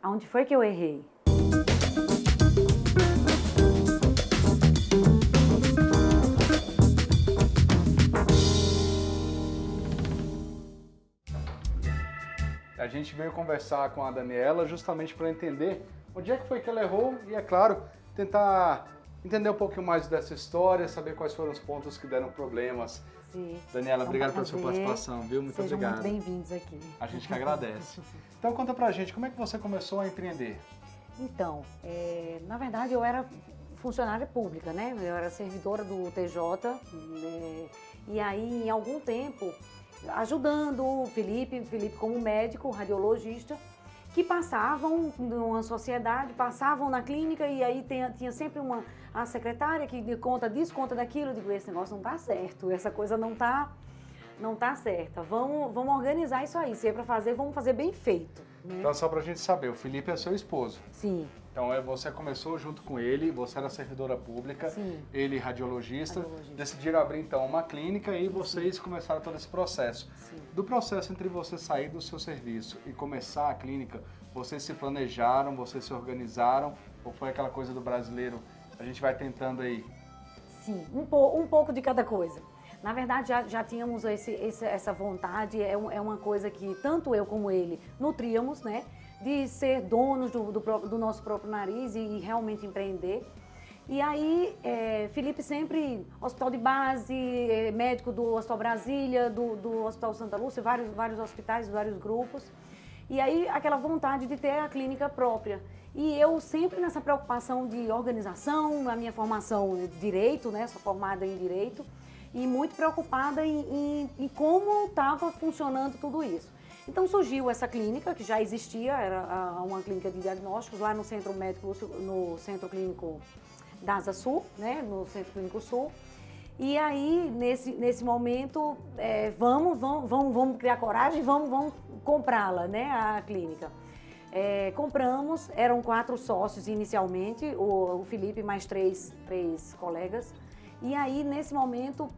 Aonde foi que eu errei? A gente veio conversar com a Daniela justamente para entender onde é que foi que ela errou e, é claro, tentar entender um pouquinho mais dessa história, saber quais foram os pontos que deram problemas. Sim. Daniela, obrigado pela sua participação, viu? Muito Sejam obrigado. muito bem-vindos aqui. A gente que agradece. Então conta pra gente, como é que você começou a empreender? Então, na verdade eu era funcionária pública, né? Eu era servidora do TJ, e aí em algum tempo, ajudando o Felipe como médico, radiologista, que passavam numa sociedade, passavam na clínica e aí tinha sempre a secretária que conta disso, conta daquilo. Eu digo, esse negócio não tá certo, essa coisa não tá certa. Vamos organizar isso aí, se é para fazer, vamos fazer bem feito. Né? Então só pra gente saber, o Felipe é seu esposo. Sim. Então você começou junto com ele, você era servidora pública, Sim. ele radiologista, decidiram abrir então uma clínica e vocês começaram todo esse processo. Sim. Do processo entre você sair do seu serviço e começar a clínica, vocês se planejaram, vocês se organizaram, ou foi aquela coisa do brasileiro, a gente vai tentando aí? Sim, um pouco de cada coisa. Na verdade, já tínhamos essa vontade, é uma coisa que tanto eu como ele nutríamos, né? De ser donos do nosso próprio nariz e realmente empreender. E aí, Felipe sempre, hospital de base, médico do Hospital Brasília, do Hospital Santa Lúcia, vários hospitais, vários grupos. E aí, aquela vontade de ter a clínica própria. E eu sempre nessa preocupação de organização, a minha formação em Direito, né? Sou formada em Direito, e muito preocupada em como estava funcionando tudo isso. Então surgiu essa clínica, que já existia, era uma clínica de diagnósticos lá no Centro Médico, no Centro Clínico da Asa Sul, né, no Centro Clínico Sul. E aí, nesse momento, vamos criar coragem, vamos comprá-la, né, a clínica. Compramos, eram 4 sócios inicialmente, o Felipe mais três colegas. E aí, nesse momento,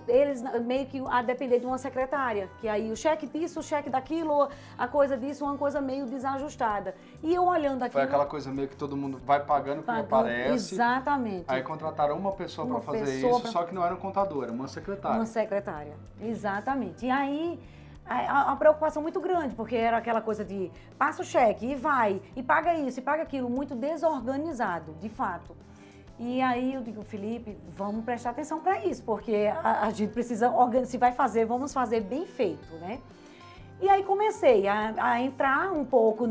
eles meio que a depender de uma secretária, que aí o cheque disso, o cheque daquilo, a coisa disso, uma coisa meio desajustada. E eu olhando aquilo... Foi aquela coisa meio que todo mundo vai pagando que aparece. Exatamente. Aí contrataram uma pessoa para fazer isso, só que não era um contador, era uma secretária. Uma secretária, exatamente. E aí... a preocupação muito grande, porque era aquela coisa de passa o cheque e vai, e paga isso, e paga aquilo, muito desorganizado, de fato. E aí eu digo, Felipe, vamos prestar atenção para isso, porque a gente precisa organizar, se vai fazer, vamos fazer bem feito, né? E aí comecei a entrar um pouco,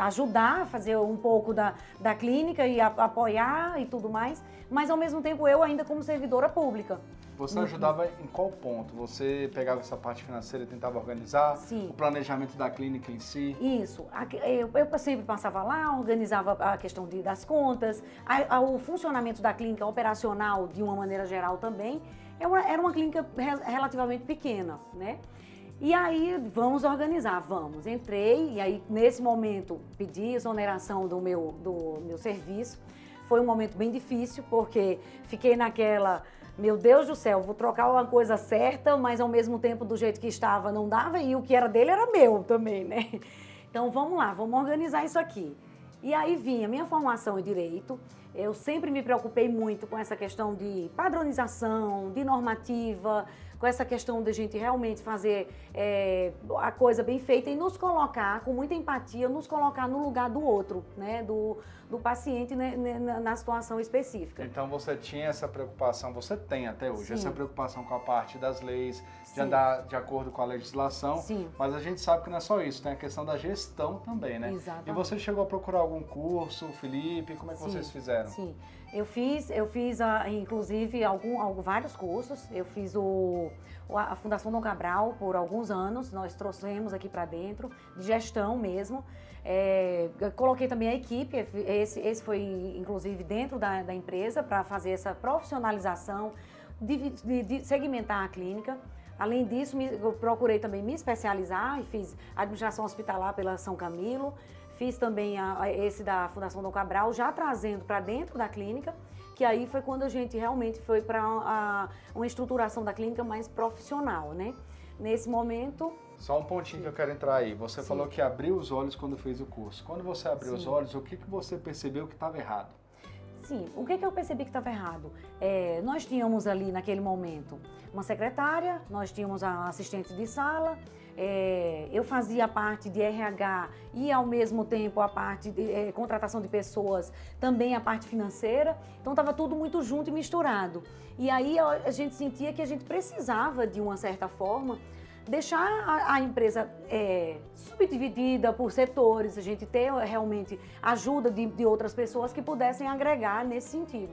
ajudar, fazer um pouco da clínica e apoiar e tudo mais, mas ao mesmo tempo eu ainda como servidora pública. Você ajudava em qual ponto? Você pegava essa parte financeira e tentava organizar? Sim. O planejamento da clínica em si? Isso. Eu sempre passava lá, organizava a questão das contas, o funcionamento da clínica operacional de uma maneira geral também. Era uma clínica relativamente pequena, né? E aí, vamos organizar, vamos. Entrei e aí, nesse momento, pedi exoneração do meu serviço. Foi um momento bem difícil, porque fiquei naquela... Meu Deus do céu, vou trocar uma coisa certa, mas ao mesmo tempo do jeito que estava não dava e o que era dele era meu também, né? Então vamos lá, vamos organizar isso aqui. E aí vinha minha formação em Direito, eu sempre me preocupei muito com essa questão de padronização, de normativa, com essa questão de a gente realmente fazer a coisa bem feita e nos colocar, com muita empatia, nos colocar no lugar do outro, né? Do paciente, né? Na situação específica. Então você tinha essa preocupação, você tem até hoje, Sim. essa preocupação com a parte das leis, de Sim. andar de acordo com a legislação, Sim. mas a gente sabe que não é só isso, tem a questão da gestão também, né? Exatamente. E você chegou a procurar algum curso, Felipe, como é que Sim, vocês fizeram? Sim, eu fiz inclusive vários cursos. Eu fiz a Fundação Dom Cabral por alguns anos, nós trouxemos aqui para dentro, de gestão mesmo. Coloquei também a equipe, esse foi inclusive dentro da empresa para fazer essa profissionalização, de segmentar a clínica. Além disso, eu procurei também me especializar e fiz administração hospitalar pela São Camilo. Fiz também esse da Fundação Dom Cabral, já trazendo para dentro da clínica, que aí foi quando a gente realmente foi para uma estruturação da clínica mais profissional, né? nesse momento... Só um pontinho que eu quero entrar aí. Você falou que abriu os olhos quando fez o curso. Quando você abriu os olhos, o que você percebeu que estava errado? Sim, o que eu percebi que estava errado? Nós tínhamos ali naquele momento uma secretária, nós tínhamos a assistente de sala, eu fazia a parte de RH e ao mesmo tempo a parte de contratação de pessoas, também a parte financeira, então estava tudo muito junto e misturado. E aí a gente sentia que a gente precisava, de uma certa forma, deixar a empresa subdividida por setores, a gente ter realmente ajuda de outras pessoas que pudessem agregar nesse sentido.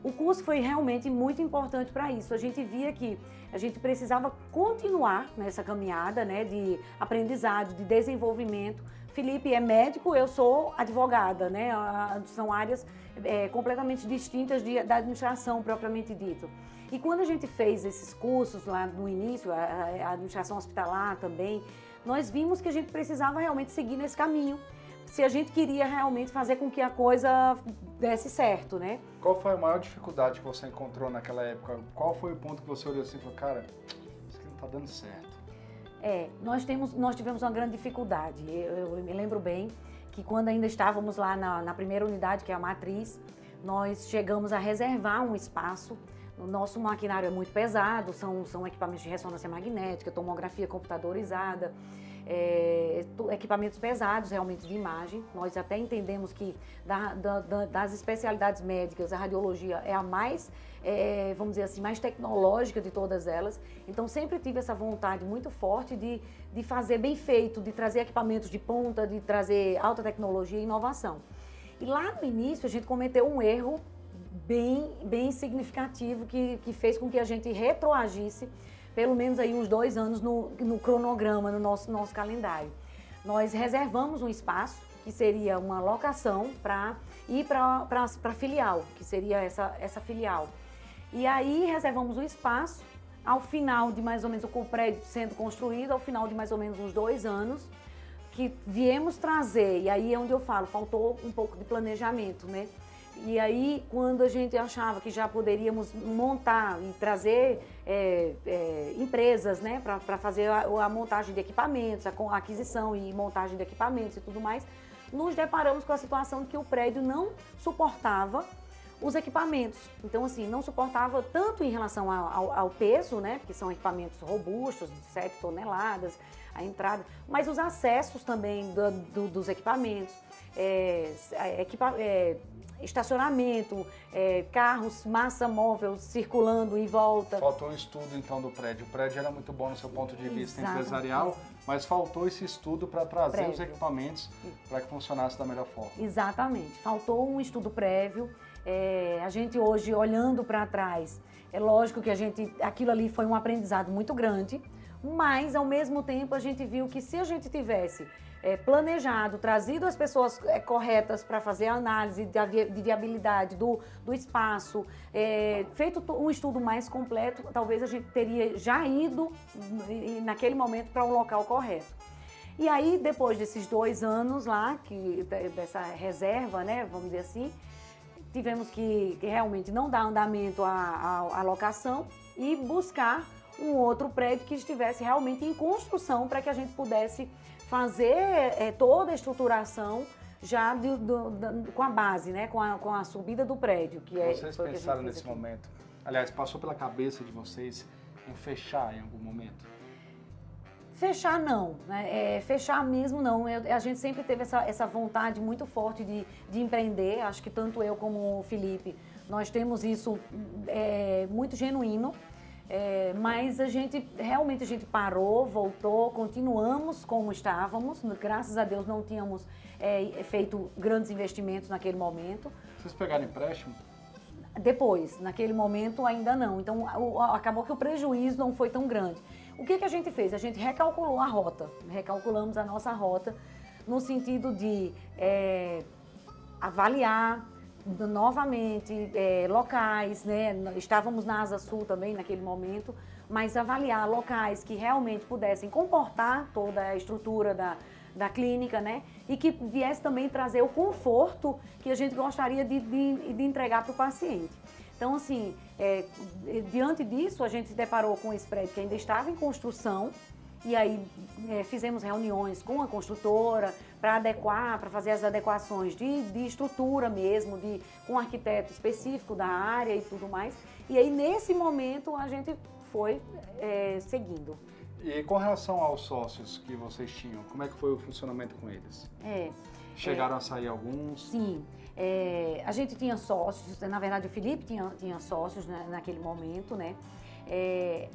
O curso foi realmente muito importante para isso. A gente via que a gente precisava continuar nessa caminhada, né, de aprendizado, de desenvolvimento. Felipe é médico, eu sou advogada, né? São áreas completamente distintas da administração propriamente dito. E quando a gente fez esses cursos lá no início, a administração hospitalar também, nós vimos que a gente precisava realmente seguir nesse caminho, se a gente queria realmente fazer com que a coisa desse certo, né? Qual foi a maior dificuldade que você encontrou naquela época? Qual foi o ponto que você olhou assim e falou, cara, isso aqui não está dando certo? Nós tivemos uma grande dificuldade. Eu me lembro bem que quando ainda estávamos lá na primeira unidade, que é a matriz, nós chegamos a reservar um espaço. O nosso maquinário é muito pesado, são equipamentos de ressonância magnética, tomografia computadorizada, equipamentos pesados realmente de imagem. Nós até entendemos que das especialidades médicas, a radiologia é a mais, vamos dizer assim, mais tecnológica de todas elas. Então sempre tive essa vontade muito forte de fazer bem feito, de trazer equipamentos de ponta, de trazer alta tecnologia e inovação. E lá no início a gente cometeu um erro bem significativo que fez com que a gente retroagisse pelo menos aí uns 2 anos no cronograma, no nosso calendário. Nós reservamos um espaço, que seria uma locação para ir para a filial, que seria essa filial. E aí reservamos o espaço, ao final de mais ou menos o prédio sendo construído, ao final de mais ou menos uns 2 anos, que viemos trazer, e aí é onde eu falo, faltou um pouco de planejamento, né? E aí, quando a gente achava que já poderíamos montar e trazer empresas, né, para fazer a montagem de equipamentos, a aquisição e montagem de equipamentos e tudo mais, nos deparamos com a situação de que o prédio não suportava os equipamentos. Então, assim, não suportava tanto em relação ao peso, né, porque são equipamentos robustos, de 7 toneladas, a entrada, mas os acessos também dos equipamentos, estacionamento, carros, massa móvel circulando em volta. Faltou um estudo, então, do prédio. O prédio era muito bom no seu ponto de vista empresarial, mas faltou esse estudo para trazer os equipamentos para que funcionasse da melhor forma. Exatamente. Faltou um estudo prévio. A gente hoje, olhando para trás, é lógico que aquilo ali foi um aprendizado muito grande, mas, ao mesmo tempo, a gente viu que se a gente tivesse planejado, trazido as pessoas corretas para fazer a análise de viabilidade do espaço, feito um estudo mais completo, talvez a gente teria já ido naquele momento para o local correto. E aí, depois desses 2 anos lá, dessa reserva, né, vamos dizer assim, tivemos que realmente não dar andamento à locação e buscar um outro prédio que estivesse realmente em construção para que a gente pudesse fazer toda a estruturação já com a base, né? com a subida do prédio. Vocês pensaram nesse momento, aliás, passou pela cabeça de vocês em fechar em algum momento? Fechar não, né? Fechar mesmo não. A gente sempre teve essa vontade muito forte de empreender, acho que tanto eu como o Felipe, nós temos isso muito genuíno. Mas realmente a gente parou, voltou, continuamos como estávamos, graças a Deus não tínhamos feito grandes investimentos naquele momento. Vocês pegaram empréstimo? Depois, naquele momento ainda não, então acabou que o prejuízo não foi tão grande. O que a gente fez? A gente recalculou a rota, recalculamos a nossa rota no sentido de avaliar novamente locais, né? Estávamos na Asa Sul também naquele momento, mas avaliar locais que realmente pudessem comportar toda a estrutura da clínica, né? E que viesse também trazer o conforto que a gente gostaria de entregar para o paciente. Então, assim, diante disso, a gente se deparou com esse prédio que ainda estava em construção, e aí fizemos reuniões com a construtora para adequar, para fazer as adequações de estrutura mesmo, com um arquiteto específico da área e tudo mais. E aí, nesse momento, a gente foi seguindo. E com relação aos sócios que vocês tinham, como é que foi o funcionamento com eles? Chegaram a sair alguns? Sim. A gente tinha sócios, na verdade o Felipe tinha sócios, né, naquele momento, né?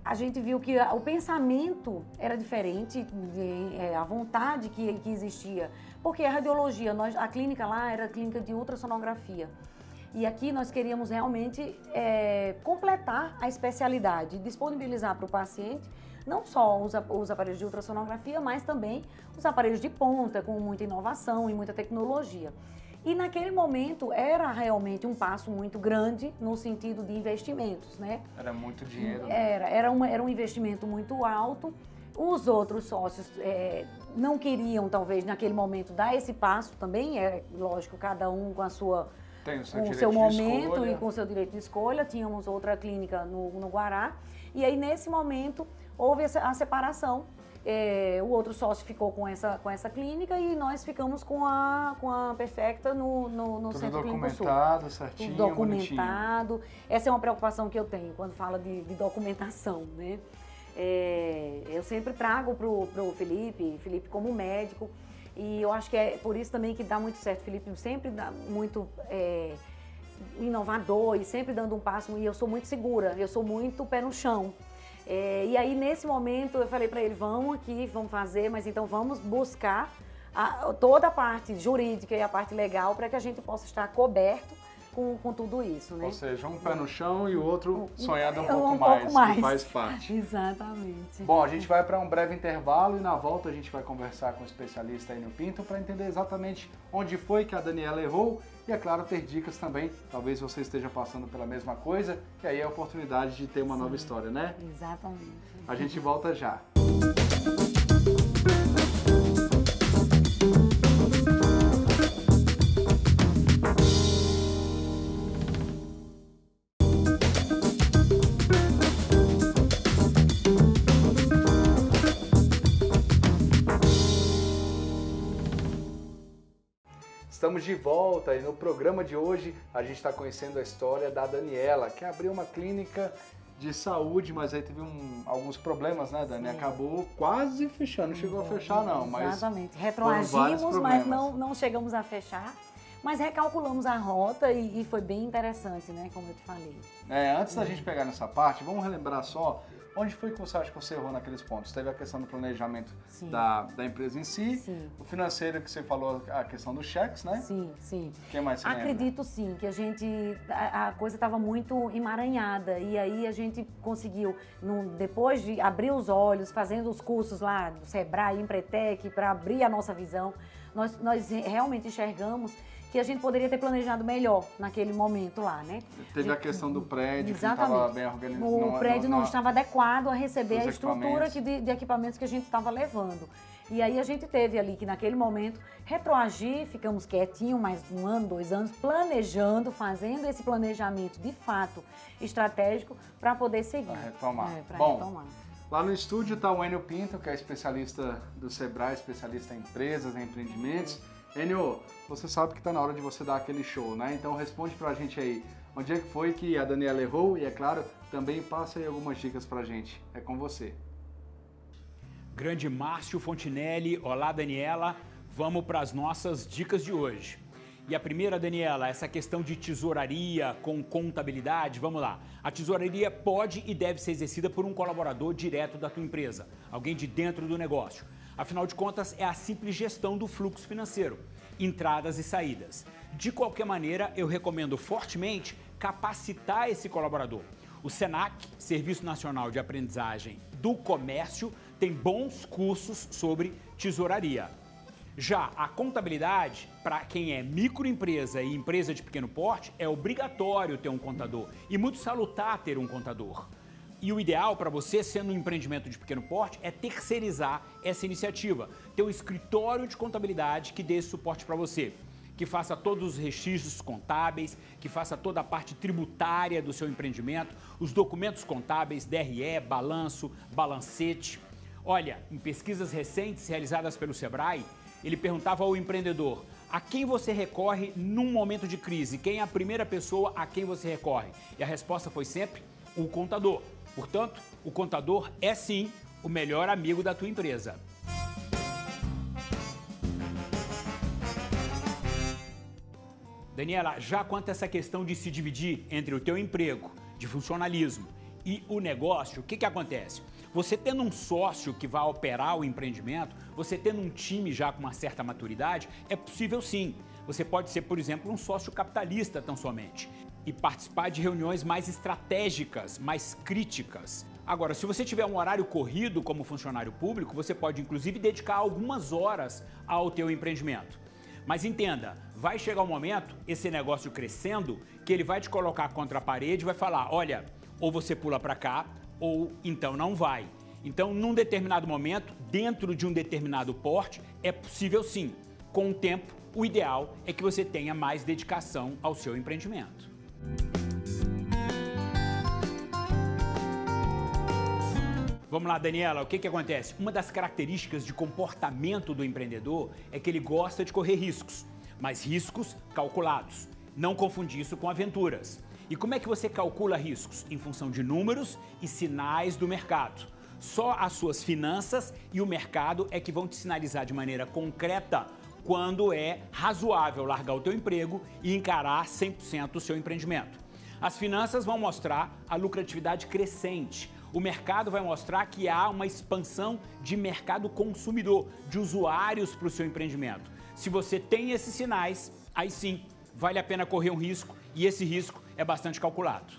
A gente viu que o pensamento era diferente, a vontade que existia, porque a radiologia, a clínica lá era a clínica de ultrassonografia. E aqui nós queríamos realmente completar a especialidade, disponibilizar para o paciente não só os aparelhos de ultrassonografia, mas também os aparelhos de ponta, com muita inovação e muita tecnologia. E naquele momento era realmente um passo muito grande no sentido de investimentos, né? Era muito dinheiro, né? Era um investimento muito alto. Os outros sócios não queriam, talvez, naquele momento, dar esse passo também. Lógico, cada um com a sua... com o seu momento e com o seu direito de escolha. Tínhamos outra clínica no Guará. E aí, nesse momento, houve a separação. O outro sócio ficou com essa clínica e nós ficamos com a Perfecta no Centro Clínico Sul. Documentado, certinho, tudo documentado. Bonitinho. Essa é uma preocupação que eu tenho quando fala de documentação, né? Eu sempre trago pro Felipe como médico, e eu acho que é por isso também que dá muito certo. O Felipe sempre dá muito inovador e sempre dando um passo, e eu sou muito segura, eu sou muito pé no chão. E aí, nesse momento, eu falei para ele, vamos fazer, mas então vamos buscar toda a parte jurídica e a parte legal para que a gente possa estar coberto com tudo isso, né? Ou seja, um pé no chão e o outro sonhando um pouco mais, que faz parte. Exatamente. Bom, a gente vai para um breve intervalo e na volta a gente vai conversar com o especialista Enio Pinto para entender exatamente onde foi que a Daniela errou e, é claro, ter dicas também. Talvez você esteja passando pela mesma coisa e aí é a oportunidade de ter uma nova história, né? Exatamente. A gente volta já. Estamos de volta e no programa de hoje a gente está conhecendo a história da Daniela, que abriu uma clínica de saúde, mas aí teve alguns problemas, né, Dani? Sim. Acabou quase fechando, não chegou a fechar não, mas... Exatamente, retroagimos, mas não chegamos a fechar, mas recalculamos a rota e foi bem interessante, né, como eu te falei. Antes da gente pegar nessa parte, vamos relembrar só. Onde foi que você acha que você errou naqueles pontos? Teve a questão do planejamento da empresa em si, o financeiro que você falou, a questão dos cheques, né? Sim, sim. O que mais você Acredito sim, que a coisa estava muito emaranhada e aí a gente conseguiu, depois de abrir os olhos, fazendo os cursos lá do Sebrae, Empretec, para abrir a nossa visão, nós realmente enxergamos que a gente poderia ter planejado melhor naquele momento lá, né? Teve a questão do prédio, exatamente, que não estava bem organizado. O prédio não estava adequado a receber a estrutura de equipamentos que a gente estava levando. E aí a gente teve ali que naquele momento retroagir, ficamos quietinhos mais 1 ano, 2 anos, planejando, fazendo esse planejamento de fato estratégico para poder seguir. Para retomar. Retomar. Lá no estúdio está o Enio Pinto, que é especialista do Sebrae, especialista em empresas, em empreendimentos. Enio, você sabe que está na hora de você dar aquele show, né? Então responde pra gente aí, onde é que foi que a Daniela errou e, é claro, também passa aí algumas dicas pra gente. É com você. Grande Márcio Fontinelli, olá Daniela, vamos para as nossas dicas de hoje. E a primeira, Daniela, essa questão de tesouraria com contabilidade, vamos lá. A tesouraria pode e deve ser exercida por um colaborador direto da tua empresa, alguém de dentro do negócio. Afinal de contas, é a simples gestão do fluxo financeiro, entradas e saídas. De qualquer maneira, eu recomendo fortemente capacitar esse colaborador. O SENAC, Serviço Nacional de Aprendizagem do Comércio, tem bons cursos sobre tesouraria. Já a contabilidade, para quem é microempresa e empresa de pequeno porte, é obrigatório ter um contador e muito salutar ter um contador. E o ideal para você, sendo um empreendimento de pequeno porte, é terceirizar essa iniciativa. Ter um escritório de contabilidade que dê esse suporte para você. que faça todos os registros contábeis, que faça toda a parte tributária do seu empreendimento, os documentos contábeis, DRE, balanço, balancete. Olha, em pesquisas recentes realizadas pelo Sebrae, ele perguntava ao empreendedor: a quem você recorre num momento de crise? Quem é a primeira pessoa a quem você recorre? E a resposta foi sempre o contador. Portanto, o contador é sim o melhor amigo da tua empresa. Daniela, já quanto a essa questão de se dividir entre o teu emprego de funcionalismo e o negócio, o que acontece? Você tendo um sócio que vai operar o empreendimento, você tendo um time já com uma certa maturidade, é possível sim. Você pode ser, por exemplo, um sócio capitalista tão somente e participar de reuniões mais estratégicas, mais críticas. Agora, se você tiver um horário corrido como funcionário público, você pode inclusive dedicar algumas horas ao teu empreendimento. Mas entenda, vai chegar um momento, esse negócio crescendo, que ele vai te colocar contra a parede e vai falar: olha, ou você pula para cá, ou então não vai. Então, num determinado momento, dentro de um determinado porte, é possível sim. Com o tempo, o ideal é que você tenha mais dedicação ao seu empreendimento. Vamos lá, Daniela, o que acontece? Uma das características de comportamento do empreendedor é que ele gosta de correr riscos, mas riscos calculados. Não confundir isso com aventuras. E como é que você calcula riscos? Em função de números e sinais do mercado. Só as suas finanças e o mercado é que vão te sinalizar de maneira concreta quando é razoável largar o teu emprego e encarar 100% o seu empreendimento. As finanças vão mostrar a lucratividade crescente. O mercado vai mostrar que há uma expansão de mercado consumidor, de usuários para o seu empreendimento. Se você tem esses sinais, aí sim, vale a pena correr um risco e esse risco é bastante calculado.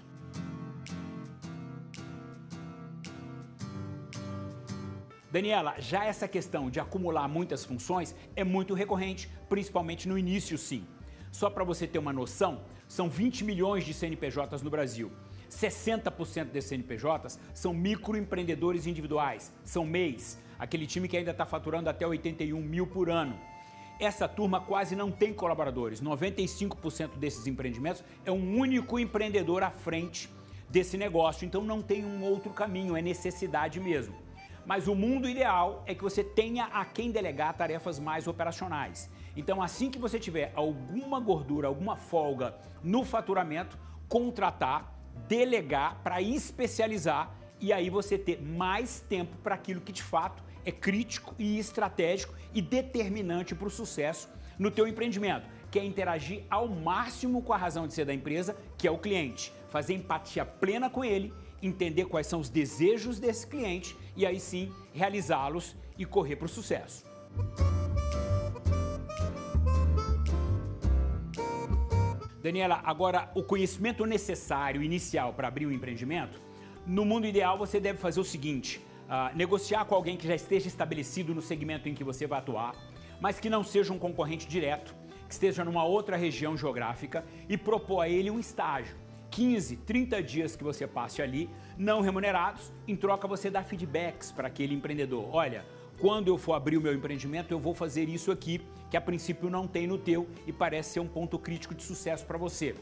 Daniela, já essa questão de acumular muitas funções é muito recorrente, principalmente no início, sim. Só para você ter uma noção, são 20 milhões de CNPJs no Brasil. 60% desses CNPJs são microempreendedores individuais, são MEIs, aquele time que ainda está faturando até 81 mil por ano. Essa turma quase não tem colaboradores, 95% desses empreendimentos é um único empreendedor à frente desse negócio, então não tem um outro caminho, é necessidade mesmo. Mas o mundo ideal é que você tenha a quem delegar tarefas mais operacionais. Então, assim que você tiver alguma gordura, alguma folga no faturamento, contratar, delegar para especializar e aí você ter mais tempo para aquilo que de fato é crítico e estratégico e determinante para o sucesso no teu empreendimento, que é interagir ao máximo com a razão de ser da empresa, que é o cliente, fazer empatia plena com ele, entender quais são os desejos desse cliente e aí sim realizá-los e correr para o sucesso. Daniela, agora o conhecimento necessário inicial para abrir um empreendimento, no mundo ideal você deve fazer o seguinte: negociar com alguém que já esteja estabelecido no segmento em que você vai atuar, mas que não seja um concorrente direto, que esteja numa outra região geográfica e propor a ele um estágio. 15, 30 dias que você passe ali, não remunerados, em troca você dá feedbacks para aquele empreendedor. Olha, quando eu for abrir o meu empreendimento, eu vou fazer isso aqui, que a princípio não tem no teu e parece ser um ponto crítico de sucesso para você.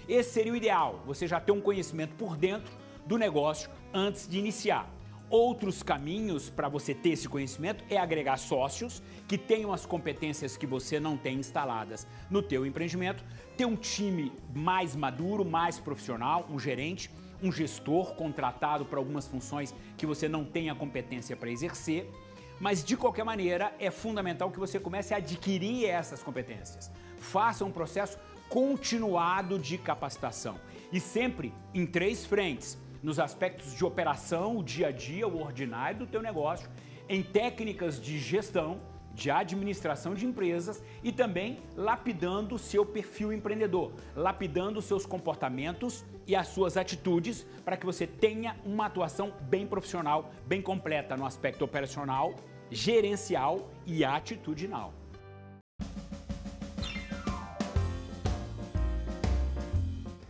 Esse seria o ideal, você já ter um conhecimento por dentro do negócio antes de iniciar. Outros caminhos para você ter esse conhecimento é agregar sócios que tenham as competências que você não tem instaladas no teu empreendimento, ter um time mais maduro, mais profissional, um gerente, um gestor contratado para algumas funções que você não tem a competência para exercer. Mas, de qualquer maneira, é fundamental que você comece a adquirir essas competências. Faça um processo continuado de capacitação. E sempre em 3 frentes. Nos aspectos de operação, o dia a dia, o ordinário do teu negócio. Em técnicas de gestão, de administração de empresas. E também lapidando o seu perfil empreendedor. Lapidando os seus comportamentos e as suas atitudes para que você tenha uma atuação bem profissional, bem completa no aspecto operacional, gerencial e atitudinal.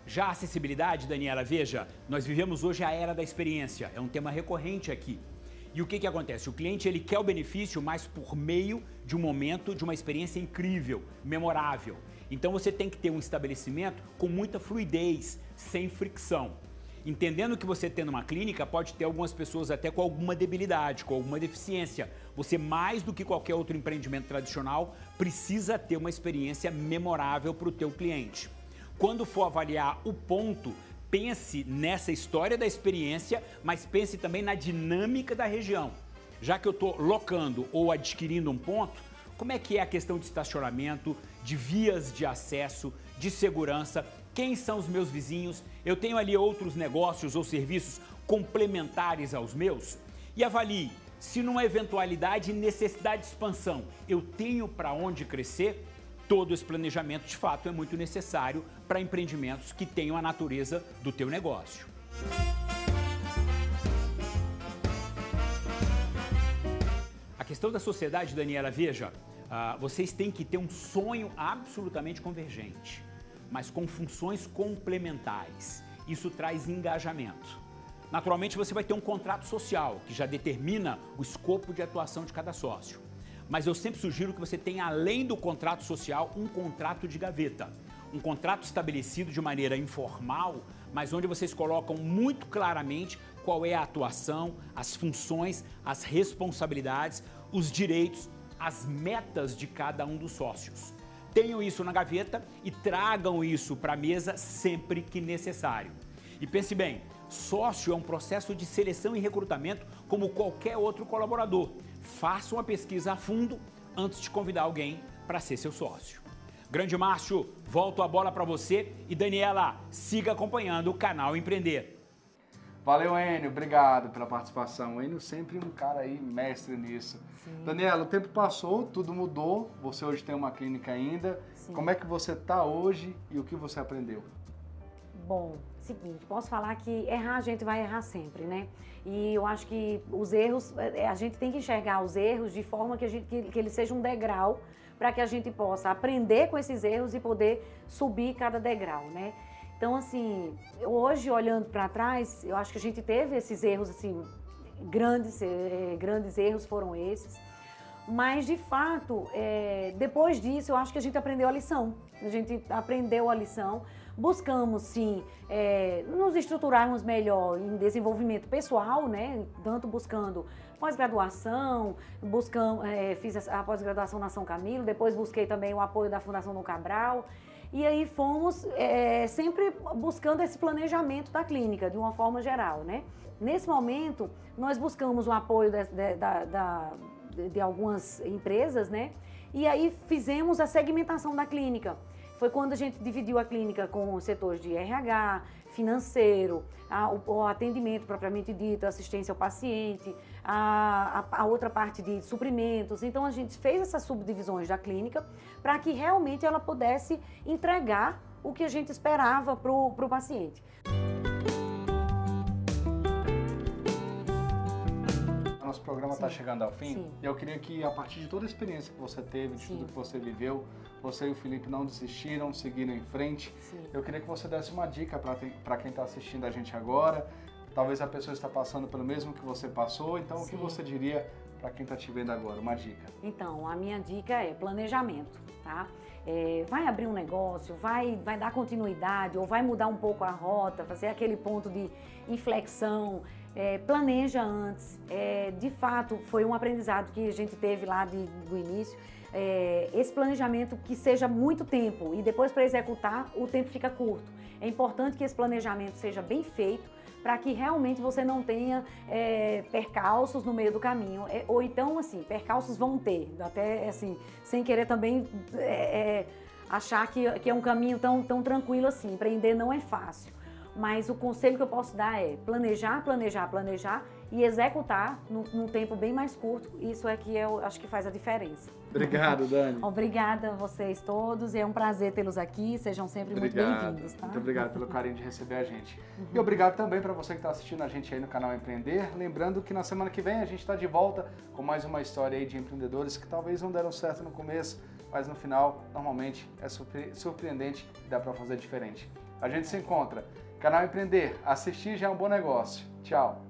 Já a acessibilidade, Daniela, veja, nós vivemos hoje a era da experiência, é um tema recorrente aqui. E o que acontece? O cliente ele quer o benefício, mas por meio de um momento, de uma experiência incrível, memorável. Então você tem que ter um estabelecimento com muita fluidez, sem fricção. Entendendo que você tendo uma clínica, pode ter algumas pessoas até com alguma debilidade, com alguma deficiência. Você, mais do que qualquer outro empreendimento tradicional, precisa ter uma experiência memorável para o teu cliente. Quando for avaliar o ponto, pense nessa história da experiência, mas pense também na dinâmica da região. Já que eu estou locando ou adquirindo um ponto, como é que é a questão de estacionamento, de vias de acesso, de segurança? Quem são os meus vizinhos? Eu tenho ali outros negócios ou serviços complementares aos meus? E avalie se numa eventualidade e necessidade de expansão eu tenho para onde crescer. Todo esse planejamento de fato é muito necessário para empreendimentos que tenham a natureza do teu negócio. A questão da sociedade, Daniela, veja, vocês têm que ter um sonho absolutamente convergente, mas com funções complementares. Isso traz engajamento. Naturalmente, você vai ter um contrato social, que já determina o escopo de atuação de cada sócio. Mas eu sempre sugiro que você tenha, além do contrato social, um contrato de gaveta. Um contrato estabelecido de maneira informal, mas onde vocês colocam muito claramente qual é a atuação, as funções, as responsabilidades, os direitos, as metas de cada um dos sócios. Tenham isso na gaveta e tragam isso para a mesa sempre que necessário. E pense bem, sócio é um processo de seleção e recrutamento como qualquer outro colaborador. Faça uma pesquisa a fundo antes de convidar alguém para ser seu sócio. Grande Márcio, volto a bola para você e Daniela, siga acompanhando o canal Empreender. Valeu, Enio, obrigado pela participação. O Enio sempre um cara aí mestre nisso. Sim. Daniela, o tempo passou, tudo mudou, você hoje tem uma clínica ainda. Sim. Como é que você está hoje e o que você aprendeu? Bom, seguinte, posso falar que errar a gente vai errar sempre, né? E eu acho que os erros, a gente tem que enxergar os erros de forma que ele seja um degrau para que a gente possa aprender com esses erros e poder subir cada degrau, né? Então, assim, hoje olhando para trás, eu acho que a gente teve esses erros, assim, grandes erros foram esses. Mas, de fato, depois disso, eu acho que a gente aprendeu a lição. A gente aprendeu a lição. Buscamos, sim, nos estruturarmos melhor em desenvolvimento pessoal, né? Tanto buscando pós-graduação, fiz a pós-graduação na São Camilo, depois busquei também o apoio da Fundação Dom Cabral. E aí fomos sempre buscando esse planejamento da clínica, de uma forma geral, né? Nesse momento, nós buscamos o apoio de algumas empresas, né? E aí fizemos a segmentação da clínica. Foi quando a gente dividiu a clínica com os setores de RH, financeiro, o atendimento propriamente dito, assistência ao paciente, a outra parte de suprimentos. Então a gente fez essas subdivisões da clínica para que realmente ela pudesse entregar o que a gente esperava para o paciente. Nosso programa está chegando ao fim. Sim. E eu queria que, a partir de toda a experiência que você teve, de tudo que você viveu, você e o Felipe não desistiram, seguiram em frente. Sim. Eu queria que você desse uma dica para quem está assistindo a gente agora. Talvez a pessoa está passando pelo mesmo que você passou. Então, o que você diria para quem está te vendo agora? Uma dica. Então, a minha dica é planejamento, tá? Vai abrir um negócio, vai dar continuidade ou vai mudar um pouco a rota, fazer aquele ponto de inflexão. Planeja antes. De fato, foi um aprendizado que a gente teve lá do início. Esse planejamento que seja muito tempo e depois para executar o tempo fica curto. É importante que esse planejamento seja bem feito para que realmente você não tenha percalços no meio do caminho. Ou então, assim, percalços vão ter, até assim, sem querer também achar que é um caminho tão tranquilo assim. Empreender não é fácil. Mas o conselho que eu posso dar é planejar, planejar, planejar e executar num tempo bem mais curto. Isso é que eu acho que faz a diferença. Obrigado, Dani. Obrigada a vocês todos. É um prazer tê-los aqui. Sejam sempre muito bem-vindos. Tá? Muito obrigado pelo carinho de receber a gente. E obrigado também para você que está assistindo a gente aí no canal Empreender. Lembrando que na semana que vem a gente está de volta com mais uma história aí de empreendedores que talvez não deram certo no começo, mas no final, normalmente, é surpreendente e dá para fazer diferente. A gente se encontra. Canal Empreender, assistir já é um bom negócio. Tchau!